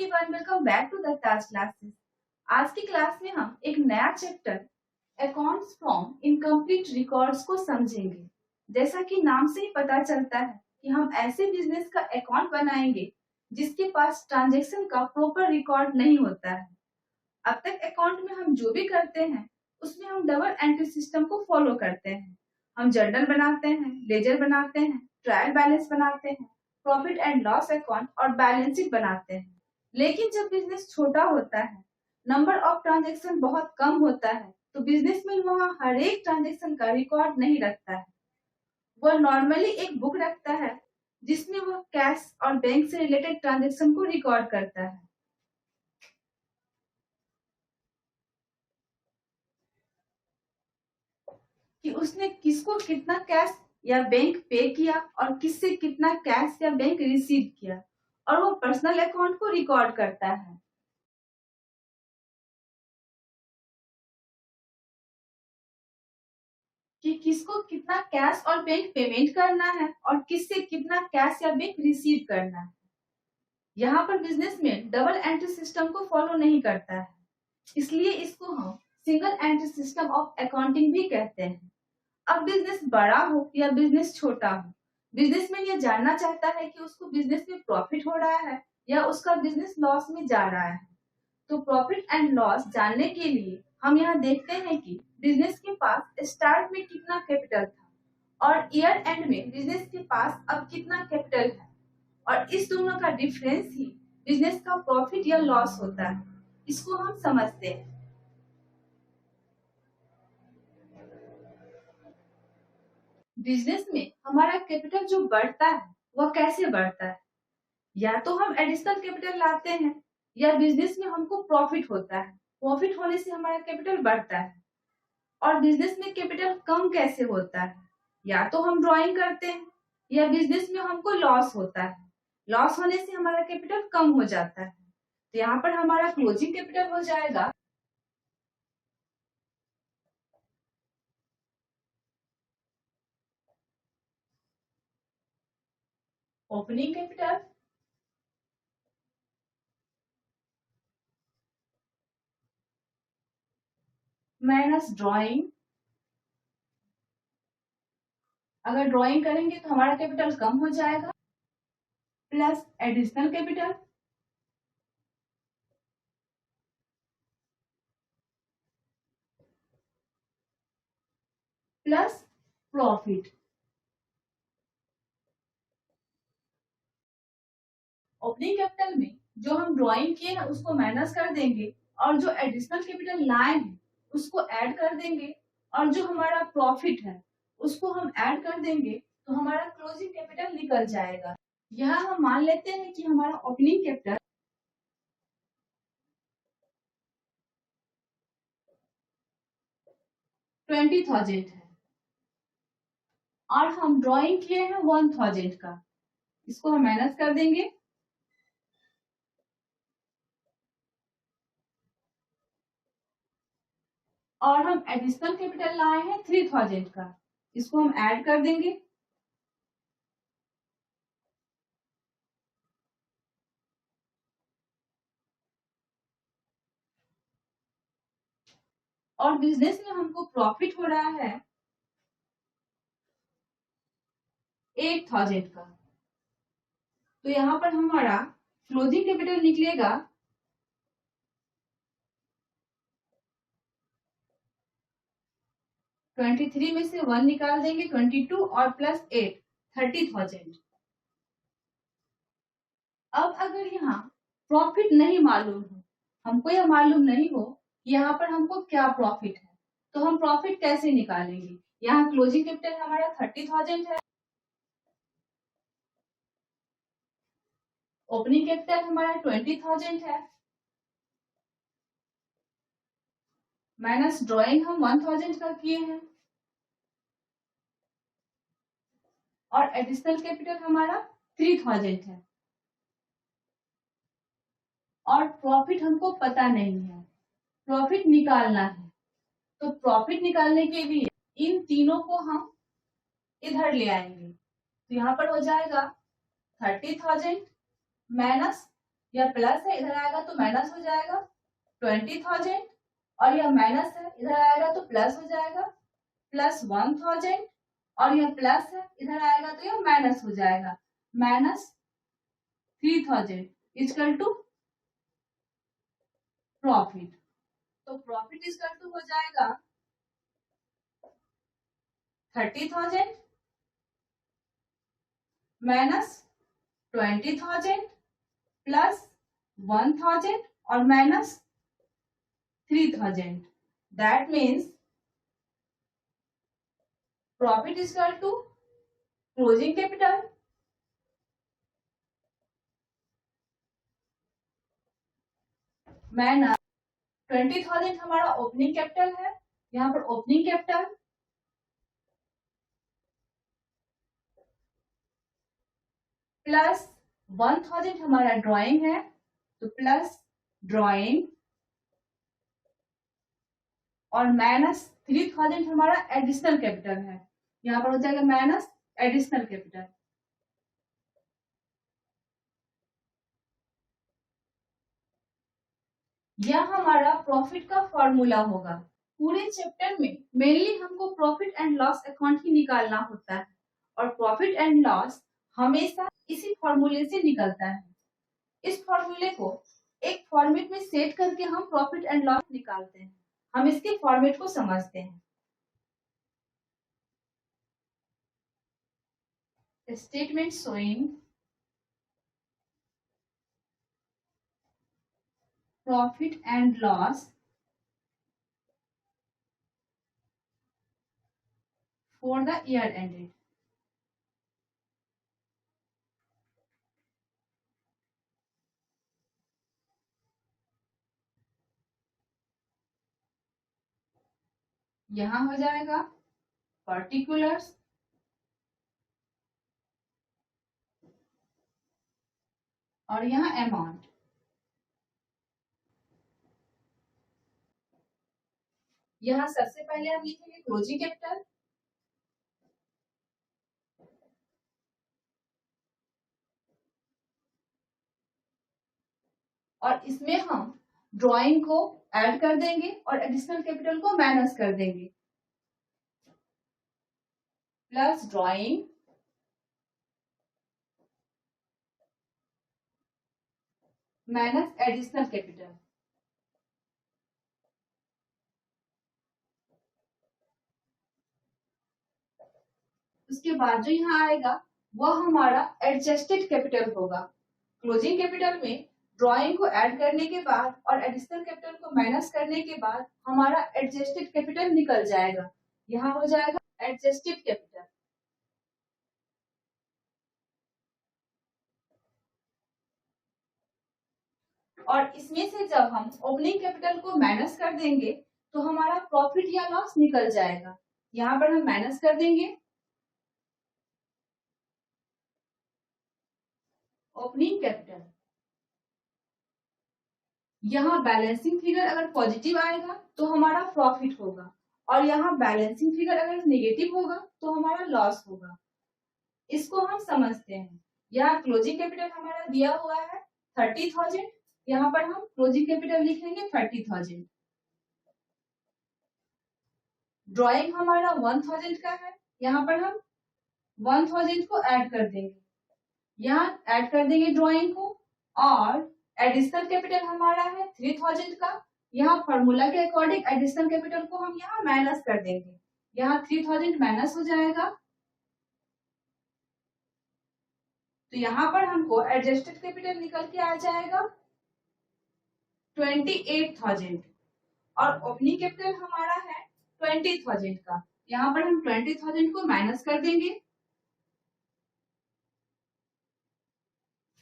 Everyone, welcome back to the Taj classes. आज की class में हम एक नया chapter accounts from incomplete records को समझेंगे। जैसा कि नाम से ही पता चलता है कि हम ऐसे बिजनेस का अकाउंट बनाएंगे जिसके पास ट्रांजैक्शन का प्रॉपर रिकॉर्ड नहीं होता है। अब तक अकाउंट में हम जो भी करते हैं उसमें हम डबल एंट्री सिस्टम को फॉलो करते हैं। हम जर्नल बनाते हैं, लेजर बनाते हैं, ट्रायल बैलेंस बनाते हैं, प्रॉफिट एंड लॉस अकाउंट और बैलेंस शीट बनाते हैं। लेकिन जब बिजनेस छोटा होता है, नंबर ऑफ ट्रांजैक्शन बहुत कम होता है, तो बिजनेसमैन वहाँ हर एक ट्रांजैक्शन का रिकॉर्ड नहीं रखता है। वह नॉर्मली एक बुक रखता है जिसमें वह कैश और बैंक से रिलेटेड ट्रांजैक्शन को रिकॉर्ड करता है। कि उसने किसको कितना कैश या बैंक पे किया और किससे कितना कैश या बैंक रिसीव किया, और वो पर्सनल अकाउंट को रिकॉर्ड करता है। कि किसको कितना कैश और बैंक पेमेंट करना है और किससे कितना कैश या बैंक रिसीव करना है। यहाँ पर बिजनेसमैन डबल एंट्री सिस्टम को फॉलो नहीं करता है, इसलिए इसको हम single entry system of accounting भी कहते हैं। अब बिजनेस बड़ा हो या बिजनेस छोटा हो, बिजनेसमैन ये जानना चाहता है कि उसको बिजनेस में प्रॉफिट हो रहा है या उसका बिजनेस लॉस में जा रहा है। तो प्रॉफिट एंड लॉस जानने के लिए हम यहाँ देखते हैं कि बिजनेस के पास स्टार्ट में कितना कैपिटल था और ईयर एंड में बिजनेस के पास अब कितना कैपिटल है, और इस दोनों का डिफरेंस ही बिजनेस का प्रॉफिट या लॉस होता है। इसको हम समझते हैं। बिजनेस में हमारा कैपिटल जो बढ़ता है वह कैसे बढ़ता है? या तो हम एडिशनल कैपिटल लाते हैं या बिजनेस में हमको प्रॉफिट होता है, प्रॉफिट होने से हमारा कैपिटल बढ़ता है। और बिजनेस में कैपिटल कम कैसे होता है? या तो हम ड्राइंग करते हैं या बिजनेस में हमको लॉस होता है, लॉस होने से हमारा कैपिटल कम हो जाता है। तो यहाँ पर हमारा क्लोजिंग कैपिटल हो जाएगा ओपनिंग कैपिटल माइनस ड्राइंग। अगर ड्राइंग करेंगे तो हमारा कैपिटल कम हो जाएगा, plus additional capital plus profit. Opening capital में जो हम ड्राइंग किए हैं उसको माइनस कर देंगे और जो एडिशनल कैपिटल लाए हैं उसको ऐड कर देंगे, और जो हमारा प्रॉफिट है उसको हम ऐड कर देंगे, तो हमारा क्लोजिंग कैपिटल निकल जाएगा। यहाँ हम मान लेते हैं कि हमारा ओपनिंग कैपिटल 20,000 है और हम ड्राइंग किए हैं 1,000 का। इसको हम माइनस कर देंगे और हम एडिशनल कैपिटल लाए हैं 3,000 का। इसको हम ऐड कर देंगे और बिजनेस में हमको प्रॉफिट हो रहा है 8,000 का। तो यहाँ पर हमारा क्लोजिंग कैपिटल निकलेगा 23 में से 1 निकाल देंगे, 22 और प्लस 8 30,000। अब अगर यहाँ प्रॉफिट नहीं मालूम हो, हमको यह मालूम नहीं हो कि यहाँ पर हमको क्या प्रॉफिट है, तो हम प्रॉफिट कैसे निकालेंगे? यहाँ क्लोजिंग कैपिटल हमारा 30,000 है, ओपनिंग कैपिटल हमारा 20,000 है, माइनस ड्राइंग हम 1,000 का किए हैं, और एडिशनल कैपिटल हमारा 3,000 है, और प्रॉफिट हमको पता नहीं है, प्रॉफिट निकालना है। तो प्रॉफिट निकालने के लिए इन तीनों को हम इधर ले आएंगे। तो यहाँ पर हो जाएगा 30,000 माइनस यह प्लस है, इधर आएगा तो माइनस हो जाएगा 20,000, और यह माइनस है, इधर आएगा तो प्लस हो जाएगा प्लस 1,000, और यह प्लस है, इधर आएगा तो यह माइनस हो जाएगा माइनस 3,000 इक्वल टू प्रॉफिट। तो प्रॉफिट इक्वल टू हो जाएगा 30,000 माइनस 20,000 प्लस 1,000 और minus 3,000। That means profit equal to closing capital minus 20,000 हमारा ओपनिंग कैपिटल है, यहाँ पर ओपनिंग कैपिटल प्लस 1,000 हमारा ड्राइंग है, तो प्लस ड्राइंग और माइनस 3,000 हमारा एडिशनल कैपिटल है, यहाँ पर हो जाएगा माइनस एडिशनल कैपिटल। यह हमारा प्रॉफिट का फॉर्मूला होगा। पूरे चैप्टर में मेनली हमको प्रॉफिट एंड लॉस अकाउंट ही निकालना होता है, और प्रॉफिट एंड लॉस हमेशा इसी फॉर्मूले से निकलता है। इस फॉर्मूले को एक फॉर्मेट में सेट करके हम प्रॉफिट एंड लॉस निकालते हैं। हम इसके फॉर्मेट को समझते हैं। Statement showing profit and loss for the year ended. यहां हो जाएगा पर्टिकुलर्स और यहाँ अमाउंट। यहाँ सबसे पहले हम लिखेंगे क्लोजिंग कैपिटल, और इसमें हम ड्राइंग को ऐड कर देंगे और एडिशनल कैपिटल को माइनस कर देंगे। Plus drawing minus additional capital. उसके बाद जो यहाँ आएगा वह हमारा एडजस्टेड कैपिटल होगा। क्लोजिंग कैपिटल में ड्राइंग को ऐड करने के बाद और एडिशनल कैपिटल को माइनस करने के बाद हमारा एडजस्टेड कैपिटल निकल जाएगा। यहाँ हो जाएगा एडजस्टेड कैपिटल। और इसमें से जब हम ओपनिंग कैपिटल को माइनस कर देंगे तो हमारा प्रॉफिट या लॉस निकल जाएगा। यहाँ पर हम माइनस कर देंगे ओपनिंग कैपिटल। यहाँ बैलेंसिंग फिगर अगर पॉजिटिव आएगा तो हमारा प्रॉफिट होगा, और यहाँ बैलेंसिंग फिगर अगर नेगेटिव होगा तो हमारा लॉस होगा। इसको हम समझते हैं। यहाँ क्लोजिंग कैपिटल हमारा दिया हुआ है 30,000, यहाँ पर हम क्लोजिंग कैपिटल लिखेंगे 30,000। ड्राइंग हमारा 1,000 का है, यहाँ पर हम 1,000 को ऐड कर देंगे, यहाँ ऐड कर देंगे ड्राइंग को, और एडिशनल कैपिटल हमारा है 3,000 का। यहाँ फॉर्मूला के अकॉर्डिंग एडिशनल कैपिटल को हम यहाँ माइनस कर देंगे, यहाँ 3,000 माइनस हो जाएगा। तो यहाँ पर हमको एडजस्टेड कैपिटल निकल के आ जाएगा 28,000, और ओपनिंग कैपिटल हमारा है 20,000 का। यहाँ पर हम 20,000 को माइनस कर देंगे,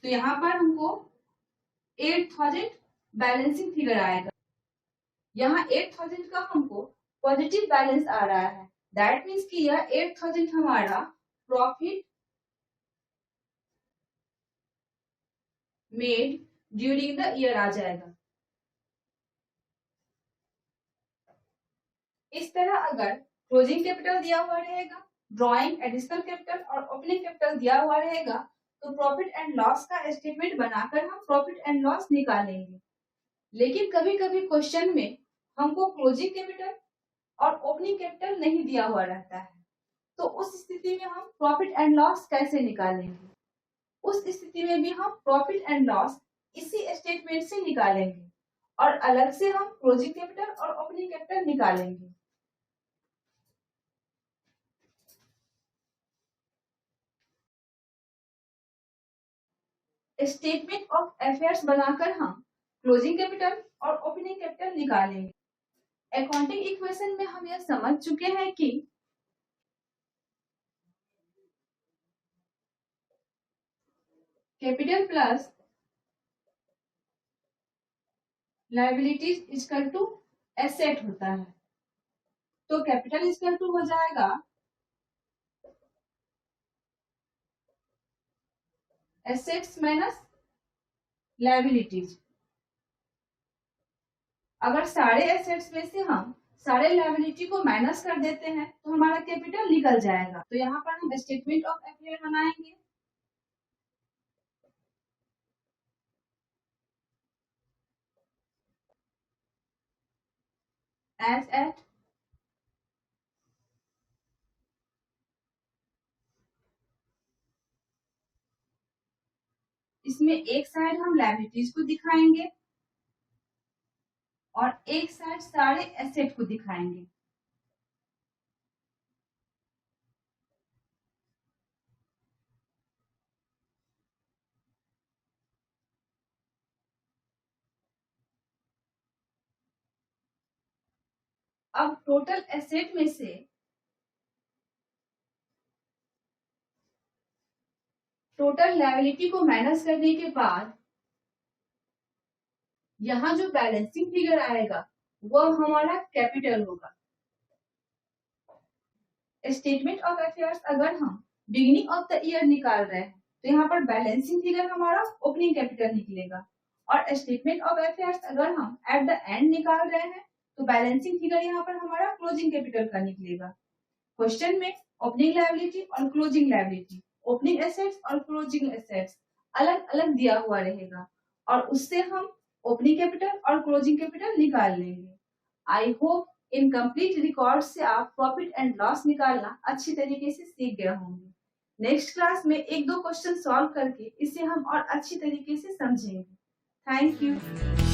तो यहाँ पर हमको 8,000 बैलेंसिंग फिगर आएगा। यहाँ 8,000 का हमको पॉजिटिव बैलेंस आ रहा है। दैट मीन्स कि यह 8,000 हमारा profit made during the year आ जाएगा। इस तरह अगर क्लोजिंग कैपिटल दिया हुआ रहेगा, ड्राइंग, एडिशनल कैपिटल और ओपनिंग कैपिटल दिया हुआ रहेगा, तो प्रॉफिट एंड लॉस का स्टेटमेंट बनाकर हम प्रॉफिट एंड लॉस निकालेंगे। लेकिन कभी कभी क्वेश्चन में हमको क्लोजिंग कैपिटल और ओपनिंग कैपिटल नहीं दिया हुआ रहता है, तो उस स्थिति में हम प्रॉफिट एंड लॉस कैसे निकालेंगे? उस स्थिति में भी हम प्रॉफिट एंड लॉस इसी स्टेटमेंट से निकालेंगे और अलग से हम क्लोजिंग कैपिटल और ओपनिंग कैपिटल निकालेंगे। स्टेटमेंट ऑफ अफेयर्स बनाकर हम क्लोजिंग कैपिटल और ओपनिंग कैपिटल निकालेंगे। अकाउंटिंग इक्वेशन में हम यह समझ चुके हैं कि capital plus liabilities equal to asset होता है। तो कैपिटल इक्वल टू हो जाएगा एसेट्स माइनस लायबिलिटीज। अगर सारे एसेट्स में से हम सारे लायबिलिटी को माइनस कर देते हैं तो हमारा कैपिटल निकल जाएगा। तो यहाँ पर हम स्टेटमेंट ऑफ अफेयर बनाएंगे। एज एट इसमें एक साइड हम लायबिलिटीज को दिखाएंगे और एक साइड सारे एसेट को दिखाएंगे। अब टोटल एसेट में से टोटल लायबिलिटी को माइनस करने के बाद यहाँ जो बैलेंसिंग फिगर आएगा वह हमारा कैपिटल होगा। स्टेटमेंट ऑफ अफेयर्स अगर हम बिगिनिंग ऑफ द ईयर निकाल रहे हैं तो यहाँ पर बैलेंसिंग फिगर हमारा ओपनिंग कैपिटल निकलेगा, और स्टेटमेंट ऑफ अफेयर्स अगर हम एट द एंड निकाल रहे हैं तो बैलेंसिंग फिगर यहाँ पर हमारा क्लोजिंग कैपिटल का निकलेगा। क्वेश्चन में ओपनिंग लायबिलिटी और क्लोजिंग लायबिलिटी, ओपनिंग एसेट्स और क्लोजिंग एसेट्स अलग अलग दिया हुआ रहेगा और उससे हम ओपनिंग कैपिटल और क्लोजिंग कैपिटल निकाल लेंगे। I hope in complete record से आप प्रॉफिट एंड लॉस निकालना अच्छी तरीके से सीख गए होंगे। नेक्स्ट क्लास में एक दो क्वेश्चन सॉल्व करके इसे हम और अच्छी तरीके से समझेंगे। Thank you.